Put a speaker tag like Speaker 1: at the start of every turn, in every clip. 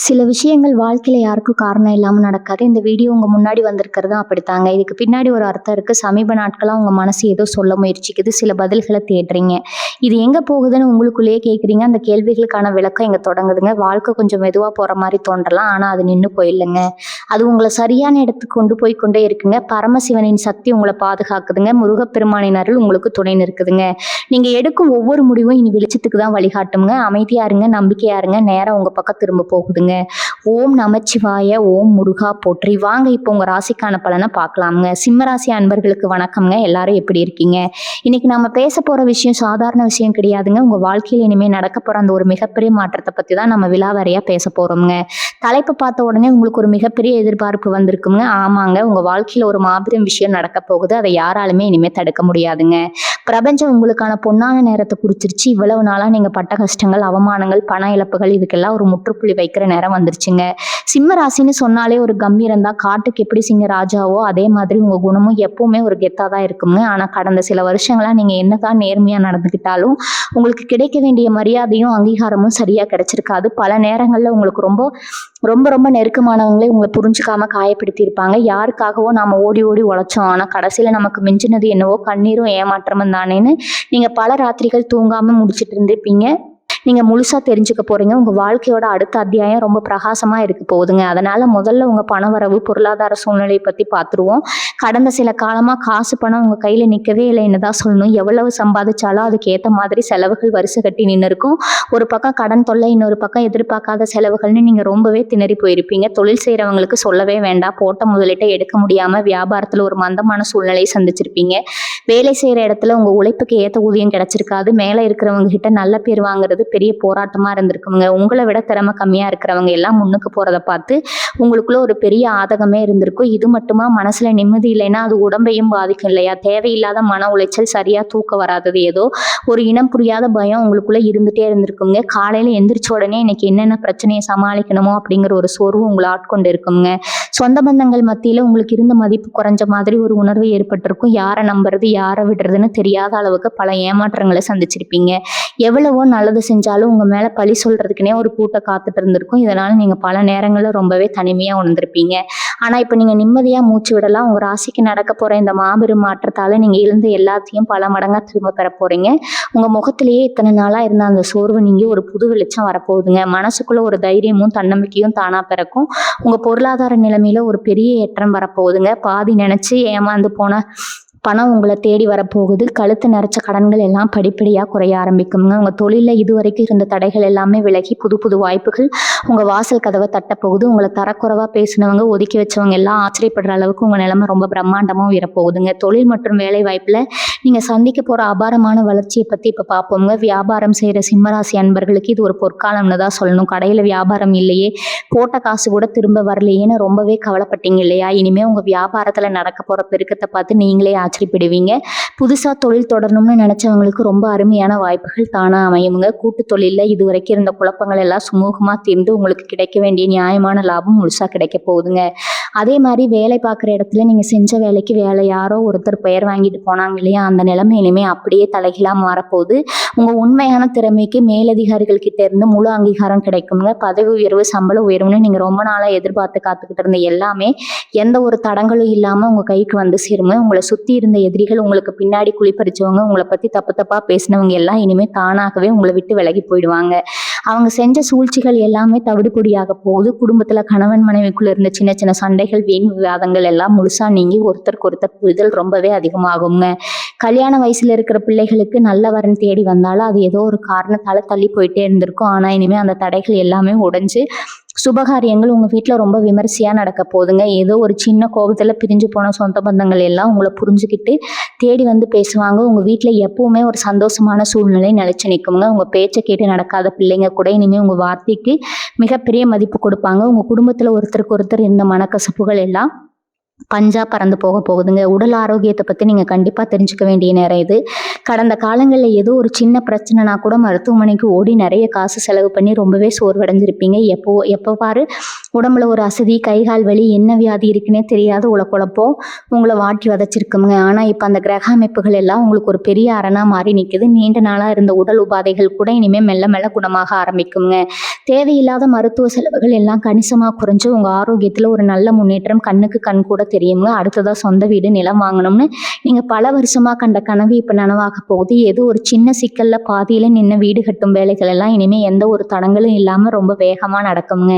Speaker 1: சில விஷயங்கள் வாழ்க்கையில யாருக்கும் காரணம் இல்லாம நடக்காது. இந்த வீடியோ உங்க முன்னாடி வந்திருக்கிறதும் அப்படித்தாங்க. இதுக்கு பின்னாடி ஒரு அர்த்தம் இருக்கு. சமீப நாட்களா உங்க மனசு ஏதோ சொல்ல முயற்சிக்குது. சில பதில்கள தேடுறீங்க. இது எங்க போகுதுன்னு உங்களுக்குள்ளேயே கேட்குறீங்க. அந்த கேள்விகளுக்கான விளக்கம் இங்க தொடங்குதுங்க. வாழ்க்கை கொஞ்சம் மெதுவா போற மாரி தோன்றலாம். ஆனா அது நின்னு போயில்லங்க. அது உங்கள சரியான இடத்துக்கு கொண்டு போய் கொண்டே இருக்குங்க. பரமசிவனின் சக்தி உங்கள பாதுகாக்குதுங்க. முருகப்பெருமானின் அருள் உங்களுக்கு துணை நிற்குதுங்க. நீங்க எடுக்கும் ஒவ்வொரு முடிவும் இனி வெளிச்சத்துக்கு தான் வழிகாட்டுங்க. அமைதியா இருங்க, நம்பிக்கையா இருங்க. நேரம் உங்க பக்கம் திரும்ப போகுதுங்க. ஓம் நமச்சிவாய, ஓம் முருகா போற்றி. வாங்க இப்போ உங்க ராசிக்கான பலனை பார்க்கலாமுங்க. சிம்மராசி அன்பர்களுக்கு வணக்கம்ங்க. எல்லாரும் எப்படி இருக்கீங்க? இன்னைக்கு நம்ம பேச போற விஷயம் சாதாரண விஷயம் கிடையாதுங்க. உங்க வாழ்க்கையில இனிமே நடக்க போற அந்த ஒரு மிகப்பெரிய மாற்றத்தை பத்தி தான் நம்ம விலாவரியா பேச போறோம்ங்க. தலைப்பு பார்த்த உடனே உங்களுக்கு ஒரு மிகப்பெரிய எதிர்பார்ப்பு வந்திருக்குங்க. ஆமாங்க, உங்க வாழ்க்கையில ஒரு மாபெரும் விஷயம் நடக்க போகுது. அதை யாராலுமே இனிமே தடுக்க முடியாதுங்க. பிரபஞ்சம் உங்களுக்கான பொன்னான நேரத்தை குறிச்சிருச்சு. இவ்வளவு நாளா நீங்க பட்ட கஷ்டங்கள், அவமானங்கள், பண இழப்புகள் இதுக்கெல்லாம் ஒரு முற்றுப்புள்ளி வைக்கிற நேரம் வந்துருச்சுங்க. சிம்ம ராசின்னு சொன்னாலே ஒரு கம்பீரம் தான். காட்டுக்கு எப்படி சிங்க ராஜாவோ அதே மாதிரி உங்க குணமும் எப்பவுமே ஒரு கெத்தா தான் இருக்குங்க. ஆனா கடந்த சில வருஷங்களா நீங்க என்னதான் நேர்மையா நடந்துக்கிட்டாலும் உங்களுக்கு கிடைக்க வேண்டிய மரியாதையும் அங்கீகாரமும் சரியா கிடைச்சிருக்காது. பல நேரங்கள்ல உங்களுக்கு ரொம்ப ரொம்ப ரொம்ப நெருக்கமானவங்களே உங்களை புரிஞ்சுக்காம காயப்படுத்தி இருப்பாங்க. யாருக்காகவோ நாம ஓடி ஓடி உழைச்சோம், ஆனா கடைசியில நமக்கு மிஞ்சினது என்னவோ கண்ணீரும் ஏமாற்றமும் தானேன்னு நீங்க பல ராத்திரிகள் தூங்காம முடிச்சிட்டு இருந்திருப்பீங்க. நீங்க முழுசா தெரிஞ்சுக்க போறீங்க. உங்க வாழ்க்கையோட அடுத்த அத்தியாயம் ரொம்ப பிரகாசமா இருக்க போகுதுங்க. அதனால முதல்ல உங்க பணவரவு, பொருளாதார சூழ்நிலையை பத்தி பார்த்துருவோம். கடந்த சில காலமா காசு பணம் உங்க கையில நிக்கவே இல்லைன்னு தான் சொல்லணும். எவ்வளவு சம்பாதிச்சாலும் அதுக்கு ஏத்த மாதிரி செலவுகள் வரிசை கட்டி நின்று இருக்கும். ஒரு பக்கம் கடன் தொல்லை, இன்னொரு பக்கம் எதிர்பார்க்காத செலவுகள்னு நீங்க ரொம்பவே திணறி போயிருப்பீங்க. தொழில் செய்யறவங்களுக்கு சொல்லவே வேண்டாம். போட்ட முதலீட்டை எடுக்க முடியாம வியாபாரத்துல ஒரு மந்தமான சூழ்நிலையை சந்திச்சிருப்பீங்க. வேலை செய்யற இடத்துல உங்க உழைப்புக்கு ஏத்த ஊதியம் கிடைச்சிருக்காது. மேல இருக்கிறவங்க கிட்ட நல்ல பேர் வாங்குறது பெரிய போராட்டமா இருந்திருக்குங்க. உங்களை விட திறமை கம்மியா இருக்கிறவங்க எல்லாம் முன்னுக்கு போறதை பார்த்து உங்களுக்குள்ள ஒரு பெரிய ஆதகமே இருந்திருக்கும். இது மட்டுமா, மனசுல நிம்மதி இல்லைன்னா அது உடம்பையும் பாதிக்கும் இல்லையா? தேவையில்லாத மன உளைச்சல், சரியா தூக்கம் வராதது, ஏதோ ஒரு இனம் புரியாத பயம் உங்களுக்குள்ள இருந்துட்டே இருந்திருக்குங்க. காலையில எந்திரிச்ச உடனே இன்னைக்கு என்னென்ன பிரச்சனையை சமாளிக்கணுமோ அப்படிங்கிற ஒரு சோர்வு உங்களை ஆட்கொண்டு இருக்குங்க. சொந்த பந்தங்கள் மத்தியில உங்களுக்கு இருந்த மதிப்பு குறைஞ்ச மாதிரி ஒரு உணர்வு ஏற்பட்டிருக்கும். யாரை நம்புறது, யாரை விடுறதுன்னு தெரியாத அளவுக்கு பல ஏமாற்றங்களை சந்திச்சிருப்பீங்க. எவ்வளவோ நல்லது செஞ்சாலும் உங்க மேல பழி சொல்றதுக்குனே ஒரு கூட்டம் காத்துட்டு இருந்திருக்கும். இதனால நீங்க பல நேரங்கள்ல ரொம்பவே தனிமையா உணர்ந்திருப்பீங்க. ஆனா இப்ப நீங்க நிம்மதியா மூச்சு விடலாம். உங்க ராசிக்கு நடக்க போற இந்த மாபெரும் மாற்றத்தால நீங்க இழந்த எல்லாத்தையும் பல மடங்கா திரும்ப பெற போறீங்க. உங்க முகத்திலேயே இத்தனை நாளா இருந்த அந்த சோர்வு நீங்க ஒரு புது வெளிச்சம் வரப்போகுதுங்க. மனசுக்குள்ள ஒரு தைரியமும் தன்னம்பிக்கையும் தானா பிறக்கும். உங்க பொருளாதார நிலைமையில ஒரு பெரிய ஏற்றம் வரப்போகுதுங்க. பாதி நினைச்சு ஏமாந்து போன பணம் உங்களை தேடி வரப்போகுது. கழுத்து நிறைச்ச கடன்கள் எல்லாம் படிப்படியாக குறைய ஆரம்பிக்குங்க. உங்கள் தொழிலில் இதுவரைக்கும் இருந்த தடைகள் எல்லாமே விலகி புது புது வாய்ப்புகள் உங்கள் வாசல் கதவை தட்டப்போகுது. உங்களை தரக்குறைவாக பேசினவங்க, ஒதுக்கி வச்சவங்க எல்லாம் ஆச்சரியப்படுற அளவுக்கு உங்கள் நிலைமை ரொம்ப பிரம்மாண்டமாக உயரப்போகுதுங்க. தொழில் மற்றும் வேலை வாய்ப்பில் நீங்கள் சந்திக்க போகிற அபாரமான வளர்ச்சியை பற்றி இப்போ பார்ப்போங்க. வியாபாரம் செய்கிற சிம்மராசி அன்பர்களுக்கு இது ஒரு பொற்காலம்னு தான் சொல்லணும். கடையில் வியாபாரம் இல்லையே, போட்ட காசு கூட திரும்ப வரலையேன்னு ரொம்பவே கவலைப்பட்டீங்க இல்லையா? இனிமேல் உங்கள் வியாபாரத்தில் நடக்க போகிற பெருக்கத்தை பார்த்து நீங்களே ஆச்சரியப்படுவீங்க. புதுசாக தொழில் தொடரணும்னு நினச்சவங்களுக்கு ரொம்ப அருமையான வாய்ப்புகள் தானாக அமையுங்க. கூட்டு தொழிலில் இதுவரைக்கும் இருந்த குழப்பங்கள் எல்லாம் சுமூகமாக தீர்ந்து உங்களுக்கு கிடைக்க வேண்டிய நியாயமான லாபம் முழுசாக கிடைக்க போகுதுங்க. அதே மாதிரி வேலை பார்க்குற இடத்துல நீங்கள் செஞ்ச வேலைக்கு வேலை யாரோ ஒருத்தர் பெயர் வாங்கிட்டு போனாங்க இல்லையா, அந்த நிலைமை இனிமேல் அப்படியே தலைகீழாக மாறப்போகுது. உங்கள் உண்மையான திறமைக்கு மேலதிகாரிகள் கிட்ட இருந்து முழு அங்கீகாரம் கிடைக்குங்க. பதவி உயர்வு, சம்பள உயர்வுன்னு நீங்கள் ரொம்ப நாளாக எதிர்பார்த்து காத்துக்கிட்டு இருந்த எல்லாமே எந்த ஒரு தடங்களும் இல்லாமல் உங்கள் கைக்கு வந்து சேருங்க. உங்களை சுற்றி இருந்த எதிரிகள், உங்களுக்கு பின்னாடி குளிப்பறிச்சவங்க, உங்களை பற்றி தப்பு தப்பாக பேசினவங்க எல்லாம் இனிமேல் தானாகவே உங்களை விட்டு விலகி போயிடுவாங்க. அவங்க செஞ்ச சூழ்ச்சிகள் எல்லாமே தவிடுபொடியாக போகுது. குடும்பத்தில் கணவன் மனைவிக்குள்ள இருந்த சின்ன சின்ன சண்டைகள், வீண் விவாதங்கள் எல்லாம் முழுசா நீங்கி ஒருத்தருக்கு ஒருத்தர் புரிதல் ரொம்பவே அதிகமாகுங்க. கல்யாண வயசுல இருக்கிற பிள்ளைகளுக்கு நல்ல வரன் தேடி வந்தாலும் அது ஏதோ ஒரு காரணத்தால தள்ளி போயிட்டே இருந்திருக்கும். ஆனா இனிமே அந்த தடைகள் எல்லாமே உடைஞ்சு சுபகாரியங்கள் உங்க வீட்டுல ரொம்ப விமர்சையா நடக்க போகுதுங்க. ஏதோ ஒரு சின்ன கோபத்துல பிரிஞ்சு போன சொந்த பந்தங்கள் எல்லாம் உங்களை புரிஞ்சுக்கிட்டு தேடி வந்து பேசுவாங்க. உங்க வீட்டுல எப்பவுமே ஒரு சந்தோஷமான சூழ்நிலை நிலைச்சு நிற்குங்க. உங்க பேச்சை கேட்டு நடக்காத பிள்ளைங்க கூட இனிமே உங்க வார்த்தைக்கு மிகப்பெரிய மதிப்பு கொடுப்பாங்க. உங்க குடும்பத்துல ஒருத்தருக்கு ஒருத்தர் இருந்த மனக்கசப்புகள் எல்லாம் பஞ்சா பறந்து போக போகுதுங்க. உடல் ஆரோக்கியத்தை பற்றி நீங்கள் கண்டிப்பாக தெரிஞ்சுக்க வேண்டிய நேரம் இது. கடந்த காலங்களில் ஏதோ ஒரு சின்ன பிரச்சனைனா கூட மருத்துவமனைக்கு ஓடி நிறைய காசு செலவு பண்ணி ரொம்பவே சோர்வடைஞ்சிருப்பீங்க. எப்போ பாரு உடம்புல ஒரு அசதி, கை கால் வலி, என்ன வியாதி இருக்குன்னே தெரியாத குழப்பம் உங்களை வாட்டி வதைச்சிருக்குங்க. ஆனால் இப்போ அந்த கிரக அமைப்புகள் எல்லாம் உங்களுக்கு ஒரு பெரிய அரணா மாறி நிற்குது. நீண்ட நாளாக இருந்த உடல் உபாதைகள் கூட இனிமேல் மெல்ல மெல்ல குணமாக ஆரம்பிக்குங்க. தேவையில்லாத மருத்துவ செலவுகள் எல்லாம் கணிசமாக குறைஞ்சு உங்கள் ஆரோக்கியத்தில் ஒரு நல்ல முன்னேற்றம் கண்ணுக்கு கண் கூட தெரியுங்க. அடுத்ததாக சொந்த வீடு, நிலம் வாங்கணும்னு நீங்கள் பல வருஷமாக கண்ட கனவு இப்போ நனவாக போகுது. ஏதோ ஒரு சின்ன சிக்கலில் பாதியில் நின்று வீடு கட்டும் வேலைகள் எல்லாம் இனிமேல் எந்த ஒரு தடங்களும் இல்லாமல் ரொம்ப வேகமாக நடக்குங்க.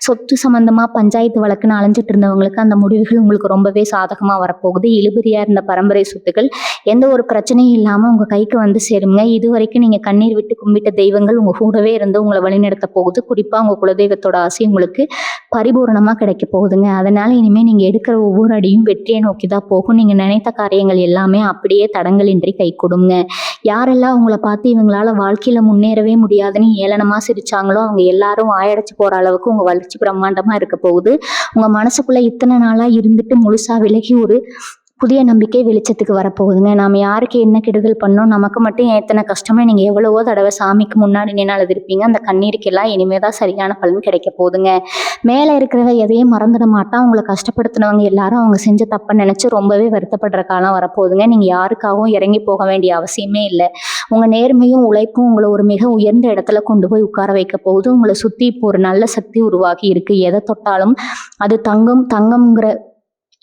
Speaker 1: சொத்து சம்மந்தமாக பஞ்சாயத்து வழக்குன்னு அலைஞ்சிட்டு இருந்தவங்களுக்கு அந்த முடிவுகள் உங்களுக்கு ரொம்பவே சாதகமாக வரப்போகுது. இழுபறியாக இருந்த பரம்பரை சொத்துக்கள் எந்த ஒரு பிரச்சனையும் இல்லாமல் உங்கள் கைக்கு வந்து சேருங்க. இது வரைக்கும் நீங்கள் கண்ணீர் விட்டு கும்பிட்ட தெய்வங்கள் உங்கள் கூடவே இருந்து உங்களை வழிநடத்த போகுது. குறிப்பாக உங்கள் குலதெய்வத்தோட ஆசை உங்களுக்கு பரிபூரணமாக கிடைக்க போகுதுங்க. அதனால் இனிமேல் நீங்கள் எடுக்கிற ஒவ்வொரு அடியும் வெற்றியை நோக்கி தான் போகும். நீங்கள் நினைத்த காரியங்கள் எல்லாமே அப்படியே தடங்களின்றி கை கொடுங்க. யாரெல்லாம் உங்களை பார்த்து இவங்களால வாழ்க்கையில் முன்னேறவே முடியாதுன்னு ஏளனமாக சிரிச்சாங்களோ அவங்க எல்லாரும் வாயடைச்சு போகிற அளவுக்கு உங்கள் வளர்ச்சி பிரம்மாண்டமாக இருக்க போகுது. உங்கள் மனசுக்குள்ளே இத்தனை நாளாக இருந்துட்டு முழுசாக விலகி ஒரு புதிய நம்பிக்கை வெளிச்சத்துக்கு வரப்போகுதுங்க. நாம் யாருக்கு என்ன கெடுதல் பண்ணோம், நமக்கு மட்டும் எத்தனை கஷ்டமே நீங்கள் எவ்வளவோ தடவை சாமிக்கு முன்னாடி நின்று அழுதுருப்பீங்க. அந்த கண்ணீருக்கெல்லாம் இனிமே தான் சரியான பலன் கிடைக்க போகுதுங்க. மேலே இருக்கிறவ எதையும் மறந்துட மாட்டான். உங்களை கஷ்டப்படுத்தினவங்க எல்லாரும் அவங்க செஞ்ச தப்பை நினச்சி ரொம்பவே வருத்தப்படுற காலம் வரப்போகுதுங்க. நீங்கள் யாருக்காகவும் இறங்கி போக வேண்டிய அவசியமே இல்லை. உங்கள் நேர்மையும் உழைப்பும் உங்களை ஒரு மிக உயர்ந்த இடத்துல கொண்டு போய் உட்கார வைக்க போகுது. உங்களை சுற்றி இப்போ ஒரு நல்ல சக்தி உருவாகி இருக்குது. எதை தொட்டாலும்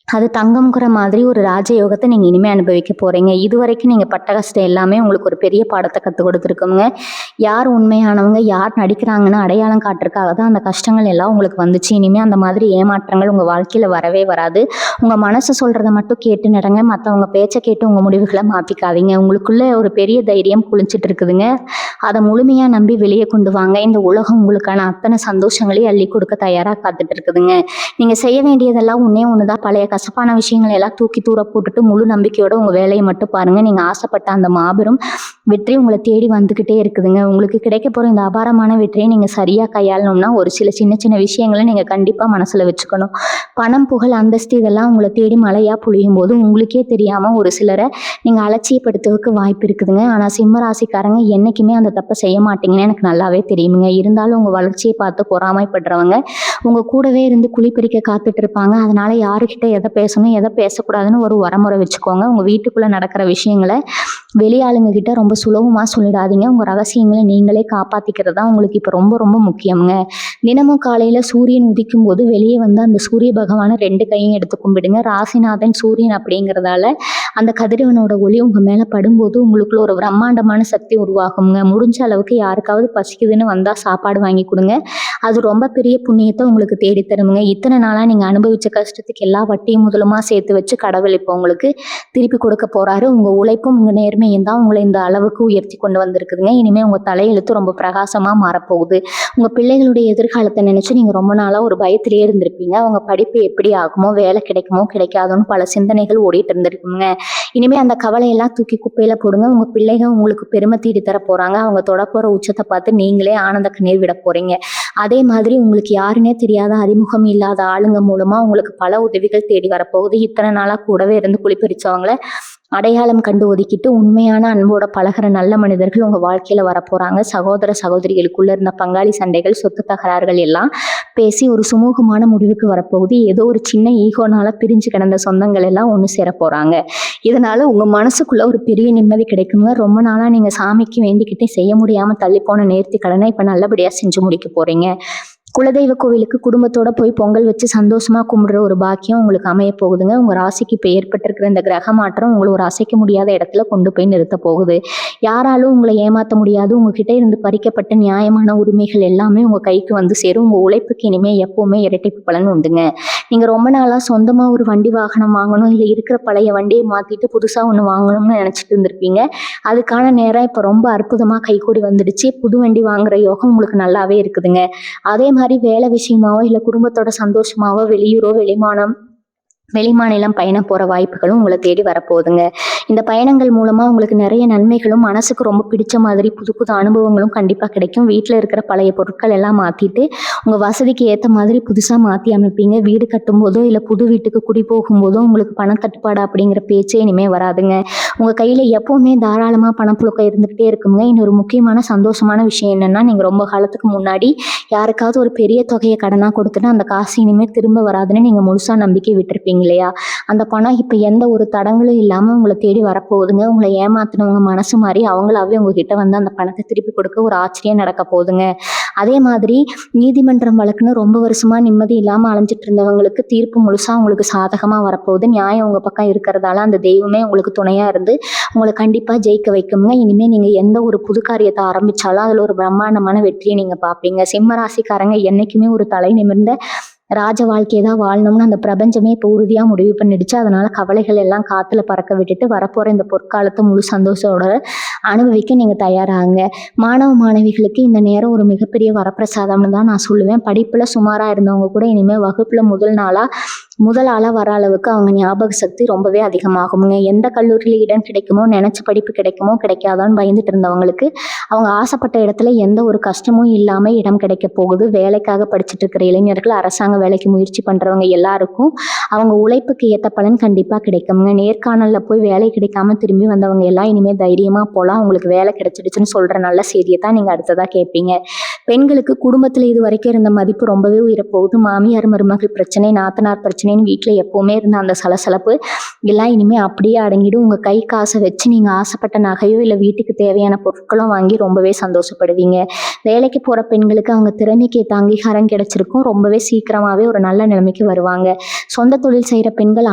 Speaker 1: அது தங்கம்ங்கிற மாதிரி ஒரு ராஜயோகத்தை நீங்கள் இனிமேல் அனுபவிக்க போகிறீங்க. இது வரைக்கும் நீங்கள் பட்ட கஷ்டம் எல்லாமே உங்களுக்கு ஒரு பெரிய பாடத்தை கற்றுக் கொடுத்துருக்கோங்க. யார் உண்மையானவங்க, யார் நடிக்கிறாங்கன்னு அடையாளம் காட்டுறதுக்காக தான் அந்த கஷ்டங்கள் எல்லாம் உங்களுக்கு வந்துச்சு. இனிமேல் அந்த மாதிரி ஏமாற்றங்கள் உங்கள் வாழ்க்கையில் வரவே வராது. உங்கள் மனசு சொல்கிறத மட்டும் கேட்டு நடங்க. மற்றவங்க பேச்சை கேட்டு உங்கள் முடிவுகளை மாற்றிக்காதீங்க. உங்களுக்குள்ளே ஒரு பெரிய தைரியம் குளிச்சுட்டு இருக்குதுங்க. அதை முழுமையாக நம்பி வெளியே கொண்டு வாங்க. இந்த உலகம் உங்களுக்கான அத்தனை சந்தோஷங்களையும் அள்ளி கொடுக்க தயாராக காத்துட்டு இருக்குதுங்க. நீங்கள் செய்ய வேண்டியதெல்லாம் ஒன்று தான். பழைய கசப்பான விஷயங்களை எல்லாம் தூக்கி தூர போட்டுட்டு முழு நம்பிக்கையோட உங்கள் வேலையை மட்டும் பாருங்கள். நீங்கள் ஆசைப்பட்ட அந்த மாபெரும் வெற்றி உங்களை தேடி வந்துக்கிட்டே இருக்குதுங்க. உங்களுக்கு கிடைக்க போகிற இந்த அபாரமான வெற்றியை நீங்கள் சரியாக கையாளணும்னா ஒரு சின்ன சின்ன விஷயங்களை நீங்கள் கண்டிப்பாக மனசில் வச்சுக்கணும். பணம், புகழ், அந்தஸ்து இதெல்லாம் உங்களை தேடி மழையாக பொழியும் போது உங்களுக்கே தெரியாமல் ஒரு சிலரை நீங்கள் அலட்சியப்படுத்துவதற்கு வாய்ப்பு இருக்குதுங்க. ஆனால் சிம்ம ராசிக்காரங்க என்றைக்குமே அந்த தப்பை செய்ய மாட்டீங்கன்னு எனக்கு நல்லாவே தெரியுங்க. இருந்தாலும் உங்கள் வளர்ச்சியை பார்த்து பொறாமைப்படுறவங்க உங்கள் கூடவே இருந்து குழிப்பறிக்க காத்துட்டு இருப்பாங்க. அதனால் யாருக்கிட்ட எதை பேசணும் எதை பேசக்கூடாதுன்னு ஒரு வரமுறை வச்சுக்கோங்க. உங்கள் வீட்டுக்குள்ளே நடக்கிற விஷயங்களை வெளியாளுங்க கிட்ட ரொம்ப சுலபமாக சொல்லிடாதீங்க. உங்கள் ரகசியங்களை நீங்களே காப்பாற்றிக்கிறது தான் உங்களுக்கு இப்போ ரொம்ப ரொம்ப முக்கியங்க. தினமும் காலையில் சூரியன் உதிக்கும் போது வெளியே வந்து அந்த சூரிய பகவானை 2 கையும் எடுத்து கும்பிடுங்க. ராசிநாதன் சூரியன் அப்படிங்கிறதால அந்த கதிரவனோட ஒளி உங்கள் மேலே படும்போது உங்களுக்குள்ள ஒரு பிரம்மாண்டமான சக்தி உருவாகுங்க. முடிஞ்ச அளவுக்கு யாருக்காவது பசிக்குதுன்னு வந்தால் சாப்பாடு வாங்கி கொடுங்க. அது ரொம்ப பெரிய புண்ணியத்தை உங்களுக்கு தேடி தருமுங்க. இத்தனை நாளாக நீங்கள் அனுபவித்த கஷ்டத்துக்கு எல்லா வட்டியும் முதலுமாக சேர்த்து வச்சு கடவுள் இப்போ உங்களுக்கு திருப்பி கொடுக்க போகிறாரு. உங்கள் உழைப்பும் உங்கள் நேர்மையும் தான் உங்களை இந்த அளவுக்கு உயர்த்தி கொண்டு வந்திருக்குதுங்க. இனிமேல் உங்கள் தலையெழுத்து ரொம்ப பிரகாசமாக மாறப்போகுது. உங்கள் பிள்ளைகளுடைய எதிர்காலத்தை நினச்சி நீங்கள் ரொம்ப நாளாக ஒரு பயத்திலே இருந்திருப்பீங்க. அவங்க படிப்பு எப்படி ஆகுமோ, வேலை கிடைக்குமோ கிடைக்காதோன்னு பல சிந்தனைகள் ஓடிட்டு இருந்திருக்குங்க. இனிமேல் அந்த கவலையெல்லாம் தூக்கி குப்பையில் போடுங்க. உங்கள் பிள்ளைகள் உங்களுக்கு பெருமை தேடி தர போகிறாங்க. அவங்க தொடப்போகிற உச்சத்தை பார்த்து நீங்களே ஆனந்த கண்ணீர் விட போகிறீங்க. அதே மாதிரி உங்களுக்கு யாருன்னே தெரியாத, அறிமுகம் இல்லாத ஆளுங்க மூலமாக உங்களுக்கு பல உதவிகள் தேடி வரப்போகுது. இத்தனை நாளாக கூடவே இருந்து குளிப்பறிச்சவங்கள அடையாளம் கண்டு ஒதுக்கிட்டு உண்மையான அன்போட பழகிற நல்ல மனிதர்கள் உங்கள் வாழ்க்கையில் வரப்போகிறாங்க. சகோதர சகோதரிகளுக்குள்ளே இருந்த பங்காளி சண்டைகள், சொத்து தகராறுகள் எல்லாம் பேசி ஒரு சுமூகமான முடிவுக்கு வரப்போகுது. ஏதோ ஒரு சின்ன ஈகோனால பிரிஞ்சு கிடந்த சொந்தங்கள் எல்லாம் ஒன்று சேர போகிறாங்க. இதனால் உங்கள் மனசுக்குள்ளே ஒரு பெரிய நிம்மதி கிடைக்குங்க. ரொம்ப நாளாக நீங்கள் சாமிக்கு வேண்டிக்கிட்டே செய்ய முடியாமல் தள்ளி போன நேர்த்தி கடனை இப்போ நல்லபடியாக செஞ்சு முடிக்க போகிறீங்க. குலதெய்வ கோவிலுக்கு குடும்பத்தோட போய் பொங்கல் வச்சு சந்தோஷமாக கும்பிடுற ஒரு பாக்கியம் உங்களுக்கு அமைய போகுதுங்க. உங்கள் ராசிக்கு இப்போ ஏற்பட்டிருக்கிற இந்த கிரக மாற்றம் உங்களை ஒரு அசைக்க முடியாத இடத்துல கொண்டு போய் நிறுத்த போகுது. யாராலும் உங்களை ஏமாற்ற முடியாது. உங்ககிட்ட இருந்து பறிக்கப்பட்ட நியாயமான உரிமைகள் எல்லாமே உங்கள் கைக்கு வந்து சேரும். உங்கள் உழைப்புக்கு இனிமேல் எப்போவுமே இரட்டிப்பு பலன் உண்டுங்க. நீங்கள் ரொம்ப நாளாக சொந்தமாக ஒரு வண்டி வாகனம் வாங்கணும், இல்லை இருக்கிற பழைய வண்டியை மாற்றிட்டு புதுசாக ஒன்று வாங்கணும்னு நினச்சிட்டு இருந்திருப்பீங்க. அதுக்கான நேரம் இப்போ ரொம்ப அற்புதமாக கைகூடி வந்துடுச்சு. புது வண்டி வாங்குற யோகம் உங்களுக்கு நல்லாவே இருக்குதுங்க. அதே மாதிரி வேலை விஷயமாவோ இல்லை குடும்பத்தோட சந்தோஷமாவோ வெளியூரோ வெளிமாநிலம் பயணம் போகிற வாய்ப்புகளும் உங்களை தேடி வரப்போகுதுங்க. இந்த பயணங்கள் மூலமாக உங்களுக்கு நிறைய நன்மைகளும் மனசுக்கு ரொம்ப பிடிச்ச மாதிரி புது புது அனுபவங்களும் கண்டிப்பாக கிடைக்கும். வீட்டில் இருக்கிற பழைய பொருட்கள் எல்லாம் மாற்றிட்டு உங்கள் வசதிக்கு ஏற்ற மாதிரி புதுசாக மாற்றி அமைப்பீங்க. வீடு கட்டும்போதோ இல்லை புது வீட்டுக்கு குடி போகும்போதோ உங்களுக்கு பணத்தட்டுப்பாடு அப்படிங்கிற பேச்சே இனிமேல் வராதுங்க. உங்கள் கையில் எப்போவுமே தாராளமாக பணப்புழக்கம் இருந்துகிட்டே இருக்குங்க. இன்னொரு முக்கியமான சந்தோஷமான விஷயம் என்னென்னா, நீங்கள் ரொம்ப காலத்துக்கு முன்னாடி யாருக்காவது ஒரு பெரிய தொகையை கடனாக கொடுத்துட்டு அந்த காசு இனிமேல் திரும்ப வராதுன்னு நீங்கள் முழுசாக நம்பிக்கை விட்டுருப்பீங்க இல்லையா? அந்த பணம் இப்போ எந்த ஒரு தடங்களும் இல்லாமல் உங்களை தேடி வரப்போகுதுங்க. உங்களை ஏமாத்தினவங்க மனசு மாதிரி அவங்களாவே உங்ககிட்ட வந்து அந்த பணத்தை திருப்பி கொடுக்க ஒரு ஆச்சரியம் நடக்க போகுதுங்க. அதே மாதிரி நீதிமன்றம் வழக்குன்னு ரொம்ப வருஷமா நிம்மதி இல்லாமல் அலைஞ்சிட்டு இருந்தவங்களுக்கு தீர்ப்பு முழுசாக உங்களுக்கு சாதகமாக வரப்போகுது. நியாயம் உங்கள் பக்கம் இருக்கிறதால அந்த தெய்வமே உங்களுக்கு துணையாக இருந்து உங்களை கண்டிப்பாக ஜெயிக்க வைக்குங்க. இனிமேல் நீங்கள் எந்த ஒரு புது காரியத்தை ஆரம்பித்தாலும் அதில் ஒரு பிரம்மாண்டமான வெற்றியை நீங்கள் பார்ப்பீங்க. சிம்ம ராசிக்காரங்க என்றைக்குமே ஒரு தலை நிமிர்ந்த ராஜ வாழ்க்கையை தான் வாழணும்னு அந்த பிரபஞ்சமே இப்போ உறுதியாக முடிவு பண்ணிடுச்சு. அதனால கவலைகள் எல்லாம் காற்றுல பறக்க விட்டுட்டு வரப்போகிற இந்த பொற்காலத்தை முழு சந்தோஷத்தோட அனுபவிக்க நீங்கள் தயாராகுங்க. மாணவ மாணவிகளுக்கு இந்த நேரம் ஒரு மிகப்பெரிய வரப்பிரசாதம்னு தான் நான் சொல்லுவேன். படிப்பில் சுமாராக இருந்தவங்க கூட இனிமேல் வகுப்பில் முதல் ஆளாக வர அளவுக்கு அவங்க ஞாபக சக்தி ரொம்பவே அதிகமாகுங்க. எந்த கல்லூரியில் இடம் கிடைக்குமோ, நினச்ச படிப்பு கிடைக்குமோ கிடைக்காதான்னு பயந்துட்டு இருந்தவங்களுக்கு அவங்க ஆசைப்பட்ட இடத்துல எந்த ஒரு கஷ்டமும் இல்லாமல் இடம் கிடைக்க போகுது. வேலைக்காக படிச்சுட்டு இருக்கிற இளைஞர்கள், அரசாங்க வேலைக்கு முயற்சி பண்ணுறவங்க எல்லாருக்கும் அவங்க உழைப்புக்கு ஏற்ற பலன் கண்டிப்பாக கிடைக்குங்க. நேர்காணலில் போய் வேலை கிடைக்காம திரும்பி வந்தவங்க எல்லாம் இனிமேல் தைரியமாக போகலாம், உங்களுக்கு வேலை கிடைச்சிடுச்சுன்னு சொல்கிற நல்ல செய்தியை தான் நீங்கள் அடுத்ததாக கேட்பீங்க. பெண்களுக்கு குடும்பத்தில் இது வரைக்கும் இருந்த மதிப்பு ரொம்பவே உயரப்போகுது. மாமியார் மருமகள் பிரச்சனை, நாத்தனார் பிரச்சனைன்னு வீட்டில் எப்போவுமே இருந்த அந்த சலசலப்பு எல்லாம் இனிமேல் அப்படியே அடங்கிடும். உங்கள் கை காசை வச்சு நீங்கள் ஆசைப்பட்ட நகையோ இல்லை வீட்டுக்கு தேவையான பொருட்களும் வாங்கி ரொம்பவே சந்தோஷப்படுவீங்க. வேலைக்கு போகிற பெண்களுக்கு அவங்க திறமைக்கு ஏற்ற அங்கீகாரம் கிடைச்சிருக்கும். ரொம்பவே சீக்கிரமாகவே ஒரு நல்ல நிலைமைக்கு வருவாங்க. சொந்த தொழில் செய்கிற பெண்கள்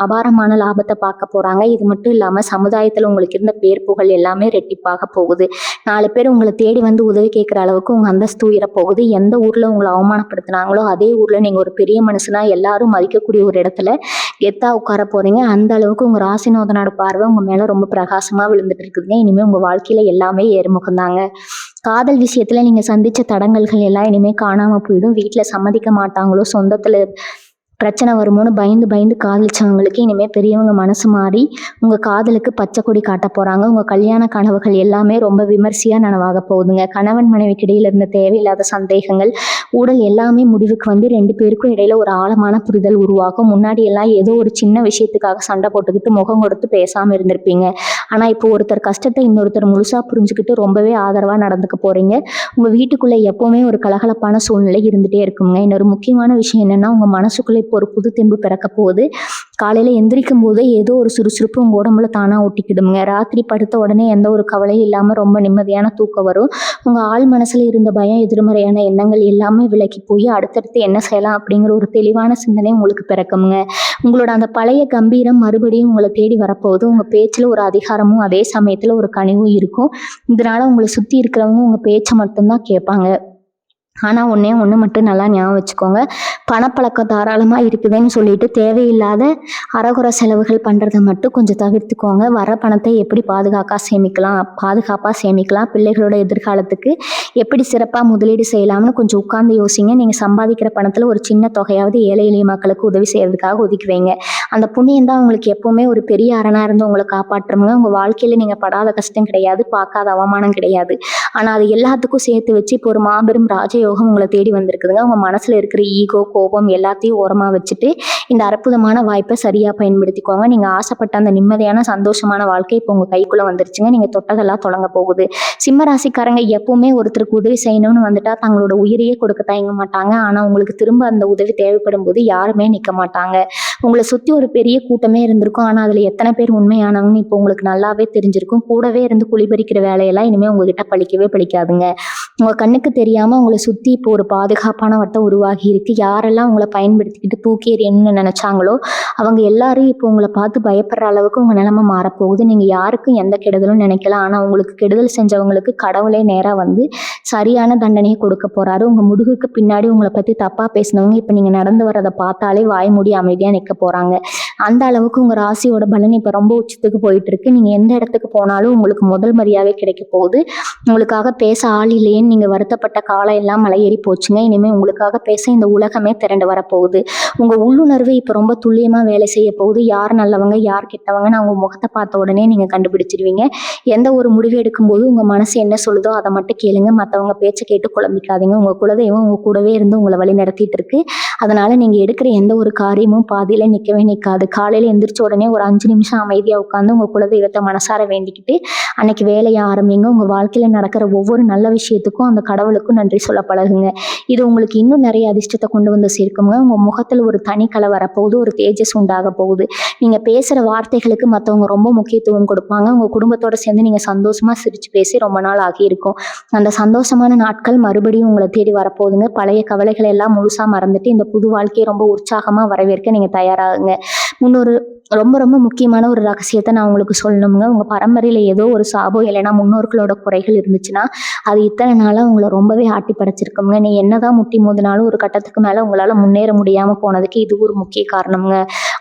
Speaker 1: அபாரமான லாபத்தை பார்க்க போகிறாங்க. இது மட்டும் இல்லாமல் சமுதாயத்தில் உங்களுக்கு இருந்த பேர் புகழ் எல்லாமே ரெட்டிப்பாக போகுது. 4 பேர் உங்களை தேடி வந்து உதவி கேட்குற அளவுக்கு உங்கள் அந்தஸ்து உயரப்போகுது. எந்த ஊரில் உங்களை அவமானப்படுத்தினாங்களோ அதே ஊரில் நீங்கள் ஒரு பெரிய மனுஷனாக எல்லாரும் மதிக்கக்கூடிய ஒரு இடத்துல கெத்தா உட்கார போகிறீங்க. அந்த அளவுக்கு உங்கள் ராசிநாதனோட பார்வை உங்கள் மேலே ரொம்ப பிரகாசமாக விழுந்துட்டு இருக்குதுங்க. இனிமேல் உங்கள் வாழ்க்கையில் எல்லாமே ஏறுமுகம் தாங்க. காதல் விஷயத்தில் நீங்கள் சந்தித்த தடங்கல்கள் எல்லாம் இனிமேல் காணாமல் போயிடும். வீட்டில் சம்மதிக்க மாட்டாங்களோ, சொந்தத்தில் பிரச்சனை வருமோன்னு பயந்து காதலிச்சவங்களுக்கு இனிமேல் பெரியவங்க மனசு மாறி உங்கள் காதலுக்கு பச்சை கொடி காட்ட போகிறாங்க. உங்கள் கல்யாண கனவுகள் எல்லாமே ரொம்ப விமர்சையாக நனவாக போகுதுங்க. கணவன் மனைவிக்கு இடையில் இருந்த தேவையில்லாத சந்தேகங்கள், ஊடல் எல்லாமே முடிவுக்கு வந்து 2 பேருக்கும் இடையில ஒரு ஆழமான புரிதல் உருவாகும். முன்னாடி எல்லாம் ஏதோ ஒரு சின்ன விஷயத்துக்காக சண்டை போட்டுக்கிட்டு முகம் கொடுத்து பேசாமல் இருந்திருப்பீங்க. ஆனால் இப்போ ஒருத்தர் கஷ்டத்தை இன்னொருத்தர் முழுசாக புரிஞ்சுக்கிட்டு ரொம்பவே ஆதரவாக நடந்துக்க போகிறீங்க. உங்கள் வீட்டுக்குள்ளே எப்போவுமே ஒரு கலகலப்பான சூழ்நிலை இருந்துகிட்டே இருக்குங்க. இன்னொரு முக்கியமான விஷயம் என்னென்னா, உங்கள் மனசுக்குள்ளே இப்போ ஒரு புது தெம்பு பிறக்க போகுது. காலையில் எந்திரிக்கும் போதே ஏதோ ஒரு சுறுசுறுப்பு உங்கள் உடம்புல தானாக ஒட்டிக்கிடுங்க. ராத்திரி படுத்த உடனே எந்த ஒரு கவலையும் இல்லாமல் ரொம்ப நிம்மதியான தூக்கம் வரும். உங்கள் ஆள் மனசில் இருந்த பயம், எதிர்மறையான எண்ணங்கள் எல்லாமே விலகி போய் அடுத்தடுத்து என்ன செய்யலாம் அப்படிங்கிற ஒரு தெளிவான சிந்தனை உங்களுக்கு பிறக்குங்க. உங்களோட அந்த பழைய கம்பீரம் மறுபடியும் உங்களை தேடி வரப்போகுது. உங்கள் பேச்சில் ஒரு அதிகாரமும் அதே சமயத்தில் ஒரு கனிவும் இருக்கும். இதனால் உங்களை சுற்றி இருக்கிறவங்க உங்கள் பேச்சை மட்டும்தான் கேட்பாங்க. ஆனால் ஒன்று மட்டும் நல்லா ஞாபகம் வச்சுக்கோங்க. பணப்பழக்கம் தாராளமாக இருக்குதுன்னு சொல்லிட்டு தேவையில்லாத அறகுறை செலவுகள் பண்ணுறதை மட்டும் கொஞ்சம் தவிர்த்துக்கோங்க. வர பணத்தை எப்படி பாதுகாப்பாக சேமிக்கலாம், பிள்ளைகளோட எதிர்காலத்துக்கு எப்படி சிறப்பாக முதலீடு செய்யலாம்னு கொஞ்சம் உட்கார்ந்து யோசிங்க. நீங்கள் சம்பாதிக்கிற பணத்தில் ஒரு சின்ன தொகையாவது ஏழை எளிய மக்களுக்கு உதவி செய்கிறதுக்காக ஒதுக்கி வைங்க. அந்த புண்ணியம் தான் உங்களுக்கு எப்போவுமே ஒரு பெரிய அரணாக இருந்து உங்களை காப்பாற்றுங்க. உங்கள் வாழ்க்கையில் நீங்கள் படாத கஷ்டம் கிடையாது, பார்க்காத அவமானம் கிடையாது. ஆனால் அது எல்லாத்துக்கும் சேர்த்து வச்சு இப்போ ஒரு மாபெரும் ராஜயோகம் உங்களை தேடி வந்திருக்குதுங்க. உங்கள் மனசில் இருக்கிற ஈகோ, கோபம் எல்லாத்தையும் ஓரமாக வச்சுட்டு இந்த அற்புதமான வாய்ப்பை சரியாக பயன்படுத்திக்கோங்க. நீங்கள் ஆசைப்பட்ட அந்த நிம்மதியான சந்தோஷமான வாழ்க்கை இப்போ உங்கள் கைக்குள்ளே வந்துருச்சுங்க. நீங்கள் தொட்டதெல்லாம் தொடங்க போகுது. சிம்ம ராசிக்காரங்க எப்பவுமே ஒருத்தருக்கு உதவி செய்யணும்னு வந்துட்டா தங்களோட உயிரையே கொடுக்க தயங்க மாட்டாங்க. ஆனால் உங்களுக்கு திரும்ப அந்த உதவி தேவைப்படும் போது யாருமே நிற்க மாட்டாங்க. உங்களை சுற்றி ஒரு பெரிய கூட்டமே இருந்திருக்கும். ஆனால் அதில் எத்தனை பேர் உண்மையானவங்கன்னு இப்போ உங்களுக்கு நல்லாவே தெரிஞ்சிருக்கும். கூடவே இருந்து குளிபறிக்கிற வேலையெல்லாம் இனிமேல் உங்ககிட்ட பழிக்காதுங்க. உங்கள் கண்ணுக்கு தெரியாமல் உங்களை சுற்றி இப்போ ஒரு பாதுகாப்பான வட்டம் உருவாகி இருக்கு. யாரெல்லாம் உங்களை பயன்படுத்திக்கிட்டு தூக்கி எறியணும்னு நினச்சாங்களோ அவங்க எல்லாரும் இப்போ உங்களை பார்த்து பயப்படுற அளவுக்கு உங்கள் நிலைமை மாறப்போகுது. நீங்கள் யாருக்கும் எந்த கெடுதலும் நினைக்கலாம். ஆனால் உங்களுக்கு கெடுதல் செஞ்சவங்களுக்கு கடவுளே நேராக வந்து சரியான தண்டனையை கொடுக்க போகிறாரு. உங்கள் முதுகுக்கு பின்னாடி உங்களை பற்றி தப்பாக பேசினவங்க இப்போ நீங்கள் நடந்து வரதை பார்த்தாலே வாய் மூடி அமைதியாக நிற்க போகிறாங்க. அந்த அளவுக்கு உங்கள் ராசியோட பலன் இப்போ ரொம்ப உச்சத்துக்கு போயிட்டு இருக்கு. நீங்கள் எந்த இடத்துக்கு போனாலும் உங்களுக்கு முதல் மரியாதை கிடைக்க போகுது. உங்களுக்காக பேச ஆள் இல்லையேன்னு நீங்கள் வருத்தப்பட்ட காலம் எல்லாம் மலையேறி போச்சுங்க. இனிமேல் உங்களுக்காக பேச இந்த உலகமே திரண்டு வரப்போகுது. உங்கள் உள்ளுணர்வு இப்போ ரொம்ப துல்லியமாக வேலை செய்ய போகுது. யார் நல்லவங்க யார் கெட்டவங்கன்னு அவங்க முகத்தை பார்த்த உடனே நீங்கள் கண்டுபிடிச்சிருவீங்க. எந்த ஒரு முடிவு எடுக்கும்போது உங்கள் மனசு என்ன சொல்லுதோ அதை மட்டும் கேளுங்க. மற்றவங்க பேச்சை கேட்டு குழம்பிக்காதீங்க. உங்கள் குலதெய்வம் உங்கள் கூடவே இருந்து உங்களை வழி நடத்திட்டு இருக்கு. அதனால நீங்கள் எடுக்கிற எந்த ஒரு காரியமும் பாதியில் நிற்கவே நிற்காது. காலையில் எந்திரிச்ச உடனே ஒரு 5 நிமிஷம் அமைதியாக உட்காந்து உங்கள் குலதெய்வத்தை மனசார வேண்டிக்கிட்டு அன்னைக்கு வேலையை ஆரம்பிங்க. உங்கள் வாழ்க்கையில் நடக்கிற ஒவ்வொரு நல்ல விஷயத்துக்கும் அந்த கடவுளுக்கும் நன்றி சொல்ல பழகுங்க. இது உங்களுக்கு இன்னும் நிறைய அதிர்ஷ்டத்தை கொண்டு வந்து சேர்க்குங்க. உங்கள் முகத்தில் ஒரு தனி கலை வரப்போகுது. ஒரு தேஜஸ் உண்டாக போகுது. நீங்கள் பேசுகிற வார்த்தைகளுக்கு மற்றவங்க ரொம்ப முக்கியத்துவம் கொடுப்பாங்க. உங்கள் குடும்பத்தோட சேர்ந்து நீங்கள் சந்தோஷமாக சிரித்து பேசி ரொம்ப நாள் ஆகியிருக்கும். அந்த சந்தோஷமான நாட்கள் மறுபடியும் உங்களை தேடி வரப்போகுதுங்க. பழைய கவலைகளை எல்லாம் முழுசாக மறந்துட்டு இந்த புது வாழ்க்கையை ரொம்ப உற்சாகமாக வரவேற்க நீங்கள் தயாராகுங்க. முன்னொரு ரொம்ப ரொம்ப முக்கியமான ஒரு ரகசியத்தை நான் உங்களுக்கு சொல்லணுங்க. உங்கள் பரம்பரையில் ஏதோ ஒரு சாபம் இல்லைன்னா முன்னோர்களோட குறைகள் இருந்துச்சுன்னா அது இத்தனை நாளாக உங்களை ரொம்பவே ஆட்டி படைச்சிருக்குங்க. நீ என்னதான் முட்டி மோதினாலும் ஒரு கட்டத்துக்கு மேலே உங்களால் முன்னேற முடியாமல் போனதுக்கு இது ஒரு முக்கிய காரணம்ங்க.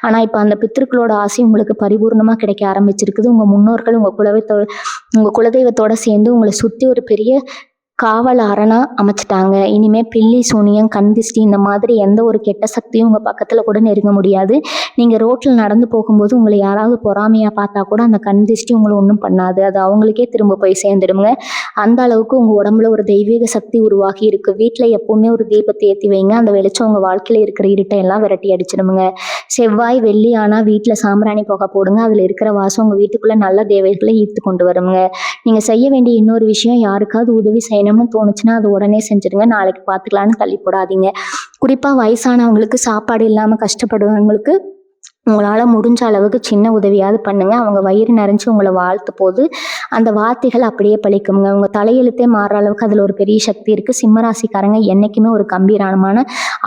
Speaker 1: ஆனால் இப்போ அந்த பித்திருக்களோட ஆசை உங்களுக்கு பரிபூர்ணமாக கிடைக்க ஆரம்பிச்சிருக்குது. உங்கள் முன்னோர்கள் உங்கள் குலதெய்வத்தோட சேர்ந்து உங்களை சுற்றி ஒரு பெரிய காவல் அரணா அமைச்சிட்டாங்க. இனிமே பில்லி சூனியம் கண்திஷ்டி இந்த மாதிரி எந்த ஒரு கெட்ட சக்தியும் உங்கள் பக்கத்தில் கூட நெருங்க முடியாது. நீங்கள் ரோட்டில் நடந்து போகும்போது உங்களை யாராவது பொறாமையாக பார்த்தா கூட அந்த கண்திஷ்டி உங்களை ஒன்றும் பண்ணாது. அது அவங்களுக்கே திரும்ப போய் சேர்ந்துடுங்க. அந்த அளவுக்கு உங்கள் உடம்புல ஒரு தெய்வீக சக்தி உருவாகி இருக்கு. வீட்டில் எப்பவுமே ஒரு தீபத்தை ஏற்றி வைங்க. அந்த வெளிச்சம் உங்கள் வாழ்க்கையில் இருக்கிற இருட்டை எல்லாம் விரட்டி அடிச்சிடுங்க. செவ்வாய் வெள்ளி ஆனால் வீட்டில் சாம்பிராணி புகை போடுங்க. அதில் இருக்கிற வாசம் உங்கள் வீட்டுக்குள்ளே நல்ல தேவைகளை ஈர்த்து கொண்டு வருங்க. நீங்கள் செய்ய வேண்டிய இன்னொரு விஷயம், யாருக்காவது உதவி செய்யணும்னு தோணுச்சுன்னா அது உடனே செஞ்சிடுங்க. நாளைக்கு பார்த்துக்கலான்னு தள்ளி போடாதீங்க. குறிப்பாக வயசானவங்களுக்கு, சாப்பாடு இல்லாமல் கஷ்டப்படுறவங்களுக்கு உங்களால் முடிஞ்ச அளவுக்கு சின்ன உதவியாவது பண்ணுங்க. அவங்க வயிறு நிறைஞ்சு உங்களை வாழ்த்து போது அந்த வார்த்தைகள் அப்படியே பழிக்குங்க. உங்கள் தலையெழுத்தே மாறுற அளவுக்கு அதில் ஒரு பெரிய சக்தி இருக்குது. சிம்மராசிக்காரங்க என்றைக்குமே ஒரு கம்பீரமான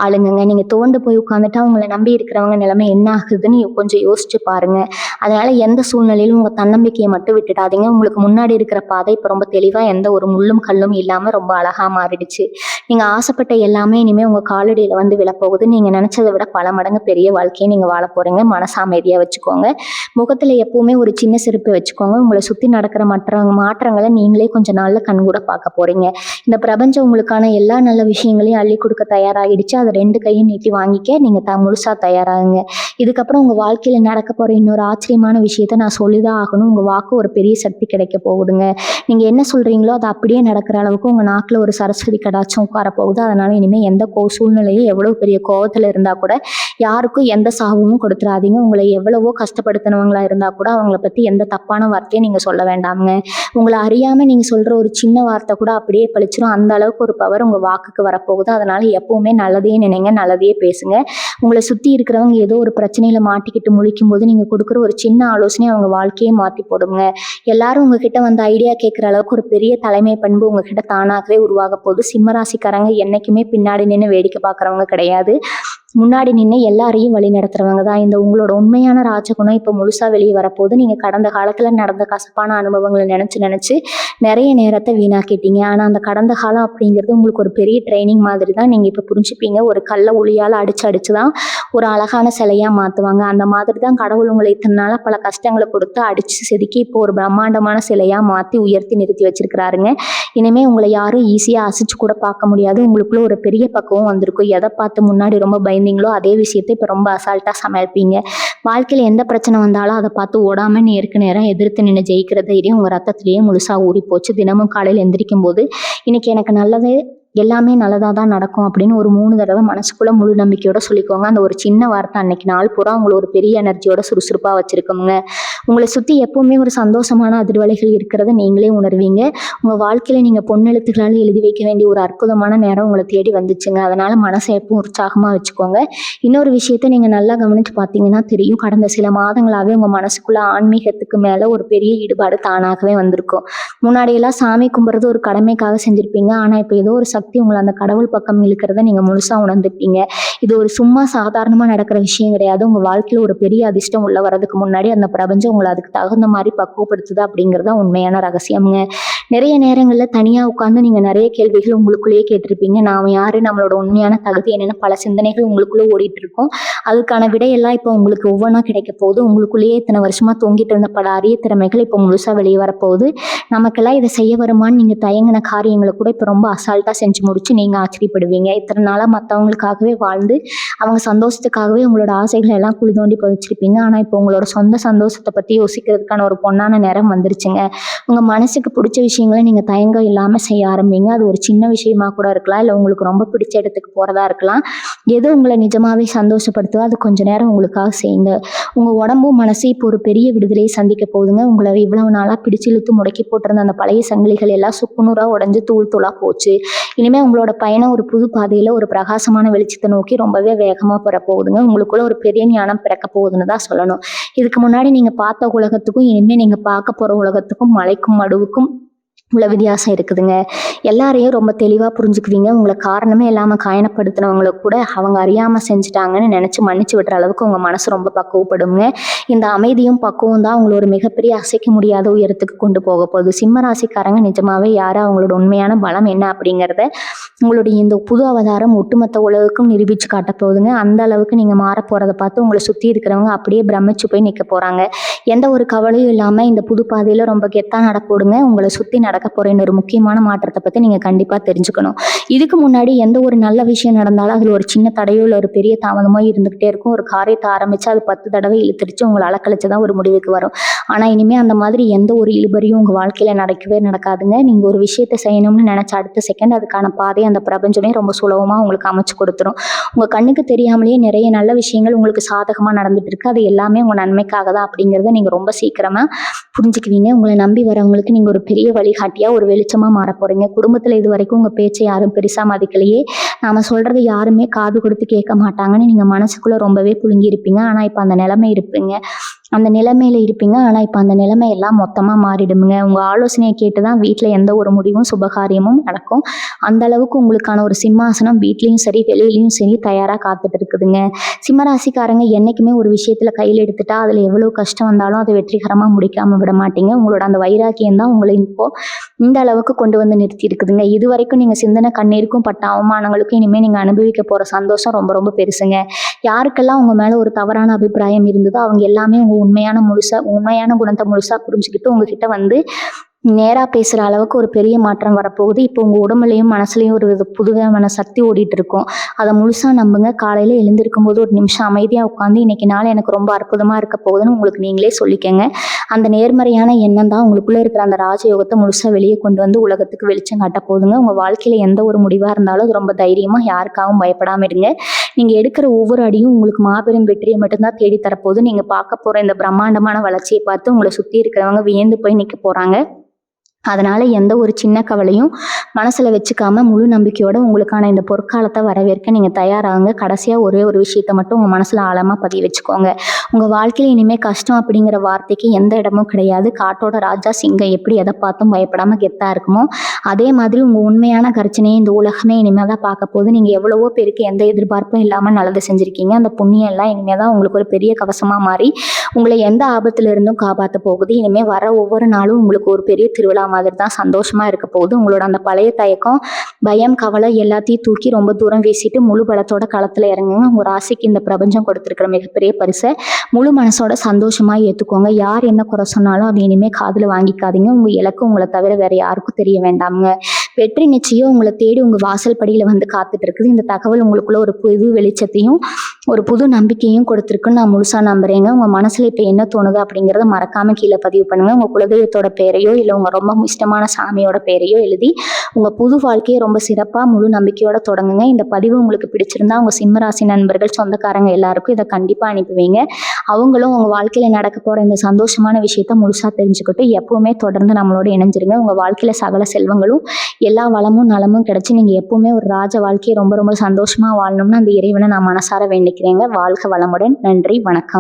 Speaker 1: ஆளுங்கங்க. நீங்கள் தோண்டு போய் உட்காந்துட்டா உங்களை நம்பி இருக்கிறவங்க நிலைமை என்ன ஆகுதுன்னு கொஞ்சம் யோசிச்சு பாருங்க. அதனால் எந்த சூழ்நிலையிலும் உங்கள் தன்னம்பிக்கையை மட்டும் விட்டுடாதீங்க. உங்களுக்கு முன்னாடி இருக்கிற பாதை இப்போ ரொம்ப தெளிவாக எந்த ஒரு முள்ளும் கல்லும் இல்லாமல் ரொம்ப அழகாக மாறிடுச்சு. நீங்கள் ஆசைப்பட்ட எல்லாமே இனிமேல் உங்கள் காலடியில் வந்து விழப்போகுது. நீங்கள் நினச்சதை விட பல மடங்கு பெரிய வாழ்க்கையை நீங்கள் வாழ போகிறீங்க. மனசு அமைதியாக வச்சுக்கோங்க. முகத்தில் எப்பவுமே ஒரு சின்ன சிரிப்பு வச்சுக்கோங்க. உங்களை சுற்றி நடக்கிற மாற்றங்களை நீங்களே கொஞ்சம் நாளில் கண்கூட பார்க்க போகிறீங்க. இந்த பிரபஞ்சம் உங்களுக்கான எல்லா நல்ல விஷயங்களையும் அள்ளி கொடுக்க தயாராகிடுச்சு. அதை 2 கையும் நீட்டி வாங்கிக்க நீங்கள் முழுசாக தயாராகுங்க. இதுக்கப்புறம் உங்கள் வாழ்க்கையில் நடக்க போகிற இன்னொரு ஆச்சரியமான விஷயத்த நான் சொல்லிதான் ஆகணும். உங்கள் வாக்கு ஒரு பெரிய சக்தி கிடைக்க போகுதுங்க. நீங்கள் என்ன சொல்கிறீங்களோ அது அப்படியே நடக்கிற அளவுக்கு உங்கள் நாக்கில் ஒரு சரஸ்வதி கடாட்சம் உட்காரப்போகுது. அதனால் இனிமேல் எந்த சூழ்நிலையும் எவ்வளோ பெரிய கோவத்தில் இருந்தால் கூட யாருக்கும் எந்த சாபமும் கொடுத்துடாதீங்க. உங்களை எவ்வளவோ கஷ்டப்படுத்தினவங்களா இருந்தால் கூட அவங்கள பற்றி எந்த தப்பான வார்த்தையும் நீங்கள் சொல்ல வேண்டாமுங்க. உங்களை அறியாமல் நீங்கள் சொல்கிற ஒரு சின்ன வார்த்தை கூட அப்படியே பழிச்சிடும். அந்த அளவுக்கு ஒரு பவர் உங்கள் வாக்குக்கு வரப்போகுது. அதனால் எப்பவுமே நல்லதையே நினைங்க, நல்லதையே பேசுங்க. உங்களை சுற்றி இருக்கிறவங்க ஏதோ ஒரு பிரச்சனையில் மாட்டிக்கிட்டு முழிக்கும் போது நீங்கள் கொடுக்குற ஒரு சின்ன ஆலோசனை அவங்க வாழ்க்கையை மாற்றி போடுங்க. எல்லாரும் உங்ககிட்ட வந்து ஐடியா கேட்குற அளவுக்கு ஒரு பெரிய தலைமை பண்பு உங்ககிட்ட தானாகவே உருவாக போகுது. சிம்மராசிக்காரங்க என்றைக்குமே பின்னாடி நின்று வேடிக்கை பார்க்குறவங்க கிடையாது. முன்னாடி நின்று எல்லாரையும் வழி நடத்துறவங்க தான். இந்த உங்களோட உண்மையான ராஜகுணம் இப்போ முழுசாக வெளியே வரப்போகுது. நீங்கள் கடந்த காலத்தில் நடந்த கசப்பான அனுபவங்களை நினச்சி நிறைய நேரத்தை வீணாக்கிட்டீங்க. ஆனால் அந்த கடந்த காலம் அப்படிங்கிறது உங்களுக்கு ஒரு பெரிய ட்ரைனிங் மாதிரி தான். நீங்கள் இப்போ புரிஞ்சுப்பீங்க. ஒரு கல்லை ஒளியால் அடிச்சு தான் ஒரு அழகான சிலையாக மாற்றுவாங்க. அந்த மாதிரி தான் கடவுள் உங்களை இத்தனை நாளாக பல கஷ்டங்களை கொடுத்து அடித்து செதுக்கி இப்போ ஒரு பிரம்மாண்டமான சிலையாக மாற்றி உயர்த்தி நிறுத்தி வச்சிருக்கிறாருங்க. இனிமேல் உங்களை யாரும் ஈஸியாக அசைச்சு கூட பார்க்க முடியாது. உங்களுக்குள்ள ஒரு பெரிய பக்குவம் வந்திருக்கும். எதை பார்த்து முன்னாடி ரொம்ப பயந்தீங்களோ அதே விஷயத்தை இப்போ ரொம்ப அசால்ட்டாக சமாளிப்பீங்க. வாழ்க்கையில் எந்த பிரச்சனை வந்தாலும் அதை பார்த்து ஓடாமல் நேருக்கு நேரம் எதிர்த்து நின்று ஜெயிக்கிற தைரியம் உங்கள் ரத்தத்திலேயே முழுசாக ஊறி போச்சு. தினமும் காலையில் எந்திரிக்கும் போது இன்னைக்கு எனக்கு நல்லது எல்லாமே நல்லதாக தான் நடக்கும் அப்படின்னு ஒரு 3 தடவை மனசுக்குள்ளே முழு நம்பிக்கையோட சொல்லிக்கோங்க. அந்த ஒரு சின்ன வார்த்தை அன்னைக்கு நாள் பூரா உங்களை ஒரு பெரிய எனர்ஜியோட சுறுசுறுப்பாக வச்சுருக்கோங்க. உங்களை சுற்றி எப்பவுமே ஒரு சந்தோஷமான அதிர்வலைகள் இருக்கிறத நீங்களே உணர்வீங்க. உங்கள் வாழ்க்கையில் நீங்கள் பொன்னெழுத்துக்களால் எழுதி வைக்க வேண்டிய ஒரு அற்புதமான நேரம் உங்களை தேடி வந்துச்சுங்க. அதனால் மனசை எப்பவும் உற்சாகமாக வச்சுக்கோங்க. இன்னொரு விஷயத்த நீங்கள் நல்லா கவனித்து பார்த்தீங்கன்னா தெரியும். கடந்த சில மாதங்களாகவே உங்கள் மனசுக்குள்ளே ஆன்மீகத்துக்கு மேலே ஒரு பெரிய ஈடுபாடு தானாகவே வந்திருக்கும். முன்னாடியெல்லாம் சாமி கும்பிட்றது ஒரு கடமைக்காக செஞ்சுருப்பீங்க. ஆனால் இப்போ ஏதோ ஒரு சக்தி உங்களை அந்த கடவுள் பக்கம் இழுக்கிறத நீங்கள் முழுசாக உணர்ந்துப்பீங்க. இது ஒரு சும்மா சாதாரணமாக நடக்கிற விஷயம் கிடையாது. உங்கள் வாழ்க்கையில் ஒரு பெரிய அதிர்ஷ்டம் உள்ள வரதுக்கு முன்னாடி அந்த பிரபஞ்சம் உங்களை அதுக்கு தகுந்த மாதிரி பக்குவப்படுத்துது அப்படிங்கிறதா உண்மையான ரகசியம்ங்க. நிறைய நேரங்களில் தனியாக உட்காந்து நீங்கள் நிறைய கேள்விகள் உங்களுக்குள்ளேயே கேட்டிருப்பீங்க. நாம் யார், நம்மளோட உண்மையான தகுதி என்னென்னு பல சிந்தனைகள் உங்களுக்குள்ளே ஓடிட்டு இருக்கும். அதுக்கான விடையெல்லாம் இப்போ உங்களுக்கு ஒவ்வொன்றா கிடைக்க போகுது. உங்களுக்குள்ளேயே இத்தனை வருஷமாக தூங்கிட்டு இருந்த பல அரிய திறமைகள் இப்போ முழுசாக வெளியே வரப்போகுது. நமக்கெல்லாம் இதை செய்ய வருமானு நீங்கள் தயங்கின காரியங்களை கூட இப்போ ரொம்ப அசால்ட்டாக செஞ்சு முடிச்சு நீங்கள் ஆச்சரியப்படுவீங்க. இத்தனை நாளாக மற்றவங்களுக்காகவே வாழ்ந்து அவங்க சந்தோஷத்துக்காகவே உங்களோட ஆசைகளை எல்லாம் குழி தோண்டி புதைச்சிருப்பீங்க. ஆனால் இப்போ உங்களோட சொந்த சந்தோஷத்தை பற்றி யோசிக்கிறதுக்கான ஒரு பொன்னான நேரம் வந்துருச்சுங்க. உங்கள் மனசுக்கு பிடிச்ச விஷயங்களை நீங்கள் தயங்கம் இல்லாமல் செய்ய ஆரம்பிங்க. அது ஒரு சின்ன விஷயமா கூட இருக்கலாம், இல்லை உங்களுக்கு ரொம்ப பிடிச்ச இடத்துக்கு போகிறதா இருக்கலாம். எது உங்களை நிஜமாவே சந்தோஷப்படுத்துதோ அது கொஞ்ச நேரம் உங்களுக்காக செய்யுங்க. உங்கள் உடம்பும் மனசு இப்போ ஒரு பெரிய விடுதலையை சந்திக்க போகுதுங்க. உங்களை இவ்வளவு நாளாக பிடிச்சு இழுத்து முடக்கி போட்டிருந்த அந்த பழைய சங்கிலிகள் எல்லாம் சுக்குநூறாக உடஞ்சி தூள் தூளாக போச்சு. இனிமேல் உங்களோட பயணம் ஒரு புது பாதையில் ஒரு பிரகாசமான வெளிச்சத்தை நோக்கி ரொம்பவே வேகமாக பெற போகுதுங்க. உங்களுக்குள்ள ஒரு பெரிய ஞானம் பிறக்க போகுதுன்னு தான் சொல்லணும். இதுக்கு முன்னாடி நீங்கள் பார்த்த உலகத்துக்கும் இனிமேல் நீங்கள் பார்க்க போகிற உலகத்துக்கும் மலைக்கும் மடுவுக்கும் இவ்வளோ வித்தியாசம் இருக்குதுங்க. எல்லாரையும் ரொம்ப தெளிவாக புரிஞ்சுக்குவீங்க. உங்களை காரணமே இல்லாமல் காயப்படுத்தினவங்களை கூட அவங்க அறியாமல் செஞ்சுட்டாங்கன்னு நினச்சி மன்னிச்சு விடுற அளவுக்கு உங்கள் மனசு ரொம்ப பக்குவப்படுங்க. இந்த அமைதியும் பக்குவம் தான் உங்களை ஒரு மிகப்பெரிய அசைக்க முடியாத உயரத்துக்கு கொண்டு போக போகுது. சிம்ம ராசிக்காரங்க நிஜமாவே யார், அவங்களோட உண்மையான பலம் என்ன அப்படிங்கிறத உங்களுடைய இந்த புது அவதாரம் ஒட்டுமொத்த உலகுக்கும் நிரூபித்து காட்ட போகுதுங்க. அந்த அளவுக்கு நீங்கள் மாற போகிறத பார்த்து உங்களை சுற்றி இருக்கிறவங்க அப்படியே பிரமிச்சு போய் நிற்க போகிறாங்க. எந்த ஒரு கவலையும் இல்லாமல் இந்த புது பாதையில் ரொம்ப கெத்தாக நடப்போடுங்க. உங்களை சுற்றி நடக்க போகிற இன்னொரு முக்கியமான மாற்றத்தை பற்றி நீங்கள் கண்டிப்பாக தெரிஞ்சுக்கணும். இதுக்கு முன்னாடி எந்த ஒரு நல்ல விஷயம் நடந்தாலும் அதில் ஒரு சின்ன தடையோ இல்லை ஒரு பெரிய தாமதமோ இருந்துக்கிட்டே இருக்கும். ஒரு காரியத்தை ஆரம்பித்து அது 10 தடவை இழுத்துருச்சு உங்களை அலக்கழிச்சு தான் ஒரு முடிவுக்கு வரும். ஆனால் இனிமேல் அந்த மாதிரி எந்த ஒரு இழுபறியும் உங்கள் வாழ்க்கையில் நடக்கவே நடக்காதுங்க. நீங்கள் ஒரு விஷயத்தை செய்யணும்னு நினச்ச அடுத்த செகண்ட் அதுக்கான பாதை அந்த பிரபஞ்சமே ரொம்ப சுலபமாக உங்களுக்கு அமைச்சு கொடுத்துரும். உங்கள் கண்ணுக்கு தெரியாமலேயே நிறைய நல்ல விஷயங்கள் உங்களுக்கு சாதகமாக நடந்துட்டு இருக்கு. அது எல்லாமே உங்கள் நன்மைக்காக தான் அப்படிங்கிறத நீங்கள் ரொம்ப சீக்கிரமாக புரிஞ்சுக்குவீங்க. உங்களை நம்பி வரவங்களுக்கு நீங்கள் ஒரு பெரிய வழிகாட்டியாக ஒரு வெளிச்சமாக மாற போகிறீங்க. குடும்பத்தில் இது வரைக்கும் உங்கள் பேச்சை யாரும் பெருசாக மதிக்கலையே, நாம் சொல்கிறத யாருமே காது கொடுத்து கேட்க மாட்டாங்கன்னு நீங்கள் மனசுக்குள்ளே ரொம்பவே புழுங்கி இருப்பீங்க. ஆனால் இப்போ அந்த நிலைமையில இருப்பீங்க. ஆனால் இப்போ அந்த நிலைமை எல்லாம் மொத்தமாக மாறிடுங்க. உங்கள் ஆலோசனையை கேட்டு தான் வீட்டில் எந்த ஒரு முடிவும் சுபகாரியமும் நடக்கும். அந்த அளவுக்கு உங்களுக்கான ஒரு சிம்மாசனம் வீட்லேயும் சரி வெளியிலையும் சரி தயாராக காத்துட்டு இருக்குதுங்க. சிம்மராசிக்காரங்க என்றைக்குமே ஒரு விஷயத்தில் கையில் எடுத்துட்டா அதில் எவ்வளோ கஷ்டம் வந்தாலும் அதை வெற்றிகரமாக முடிக்காமல் விட மாட்டீங்க. உங்களோட அந்த வைராக்கியம் தான் உங்களை இப்போது இந்த அளவுக்கு கொண்டு வந்து நிறுத்தி இருக்குதுங்க. இது வரைக்கும் நீங்கள் சிந்தனை கண்ணீருக்கும் பட்ட அவமானங்களுக்கும் இனிமேல் நீங்கள் அனுபவிக்க போகிற சந்தோஷம் ரொம்ப ரொம்ப பெருசுங்க. யாருக்கெல்லாம் உங்கள் மேலே ஒரு தவறான அபிப்பிராயம் இருந்ததோ அவங்க எல்லாமே உங்கள் உண்மையான குணத்தை முழுசாக புரிஞ்சுக்கிட்டு உங்ககிட்ட வந்து நேராக பேசுகிற அளவுக்கு ஒரு பெரிய மாற்றம் வரப்போகுது. இப்போ உங்கள் உடம்புலையும் மனசுலையும் ஒரு புதுவிதமான சக்தி ஓடிட்டு இருக்கும். அதை முழுசாக நம்புங்க. காலையில் எழுந்திருக்கும் போது ஒரு நிமிஷம் அமைதியாக உட்காந்து இன்னைக்கு நாள் எனக்கு ரொம்ப அற்புதமாக இருக்க போகுதுன்னு உங்களுக்கு நீங்களே சொல்லிக்கங்க. அந்த நேர்மறையான எண்ணம் தான் உங்களுக்குள்ளே இருக்கிற அந்த ராஜயோகத்தை முழுசாக வெளியே கொண்டு வந்து உலகத்துக்கு வெளிச்சம் காட்ட போகுதுங்க. உங்கள் வாழ்க்கையில் எந்த ஒரு முடிவாக இருந்தாலும் அது ரொம்ப தைரியமாக யாருக்காகவும் பயப்படாமல் இருங்க. நீங்கள் எடுக்கிற ஒவ்வொரு அடியும் உங்களுக்கு மாபெரும் வெற்றியை மட்டும்தான் தேடி தரப்போகுது. நீங்கள் பார்க்க போகிற இந்த பிரம்மாண்டமான வளர்ச்சியை பார்த்து உங்களை சுற்றி இருக்கிறவங்க வியந்து போய் நிற்க போகிறாங்க. அதனால் எந்த ஒரு சின்ன கவலையும் மனசில் வச்சுக்காம முழு நம்பிக்கையோட உங்களுக்கான இந்த பொற்காலத்தை வரவேற்க நீங்கள் தயாராகுங்க. கடைசியாக ஒரே ஒரு விஷயத்தை மட்டும் உங்கள் மனசில் ஆழமாக பதிய வச்சுக்கோங்க. உங்கள் வாழ்க்கையில் இனிமேல் கஷ்டம் அப்படிங்கிற வார்த்தைக்கு எந்த இடமும் கிடையாது. காட்டோட ராஜா சிங்கம் எப்படி எதை பார்த்தும் பயப்படாமல் கெத்தாக இருக்குமோ அதே மாதிரி உங்கள் உண்மையான கர்ச்சனையை இந்த உலகமே இனிமேல் தான் பார்க்க போகுது. நீங்கள் எவ்வளவோ பேருக்கு எந்த எதிர்பார்ப்பும் இல்லாமல் நல்லது செஞ்சுருக்கீங்க. அந்த புண்ணியம் எல்லாம் இனிமேல் தான் உங்களுக்கு ஒரு பெரிய கவசமாக மாறி உங்களை எந்த ஆபத்துல இருந்தும் காப்பாற்ற போகுது. இனிமேல் வர ஒவ்வொரு நாளும் உங்களுக்கு ஒரு பெரிய திருவிழா மாதிரி தான் சந்தோஷமாக இருக்க போகுது. உங்களோட அந்த பழைய தயக்கம், பயம், கவலை எல்லாத்தையும் தூக்கி ரொம்ப தூரம் வீசிட்டு முழு பலத்தோட களத்தில் இறங்குங்க. உங்கள் ராசிக்கு இந்த பிரபஞ்சம் கொடுத்துருக்கிற மிகப்பெரிய பரிசை முழு மனசோட சந்தோஷமாக ஏற்றுக்கோங்க. யார் என்ன குறை சொன்னாலும் அது இனிமேல் காதில் வாங்கிக்காதீங்க. உங்கள் இலக்கு உங்களை தவிர வேறு யாருக்கும் தெரிய வேண்டாமுங்க. வெற்றி நிச்சயம் உங்களை தேடி உங்கள் வாசல் படியில் வந்து காத்துட்டு இருக்குது. இந்த தகவல் உங்களுக்குள்ள ஒரு புது வெளிச்சத்தையும் ஒரு புது நம்பிக்கையும் கொடுத்துருக்குன்னு நான் முழுசாக நம்புறேங்க. உங்கள் மனசில் இப்போ என்ன தோணுது அப்படிங்கிறத மறக்காமல் கீழே பதிவு பண்ணுங்கள். உங்கள் குலதெய்வத்தோட பேரையோ இல்லை உங்கள் ரொம்ப இஷ்டமான சாமியோட பேரையோ எழுதி உங்கள் புது வாழ்க்கையை ரொம்ப சிறப்பாக முழு நம்பிக்கையோட தொடங்குங்க. இந்த பதிவு உங்களுக்கு பிடிச்சிருந்தா உங்கள் சிம்மராசி நண்பர்கள், சொந்தக்காரங்க எல்லாருக்கும் இதை கண்டிப்பாக அனுப்புவீங்க. அவங்களும் உங்கள் வாழ்க்கையில் நடக்க போகிற இந்த சந்தோஷமான விஷயத்த முழுசாக தெரிஞ்சுக்கிட்டு எப்பவுமே தொடர்ந்து நம்மளோட இணைஞ்சிருங்க. உங்கள் வாழ்க்கையில் சகல செல்வங்களும் எல்லா வளமும் நலமும் கிடைச்சி நீங்கள் எப்பவுமே ஒரு ராஜ வாழ்க்கையை ரொம்ப ரொம்ப சந்தோஷமாக வாழணும்னு அந்த இறைவனை நான் மனசார வேண்டிக்கிறேங்க. வாழ்க வளமுடன். நன்றி, வணக்கம்.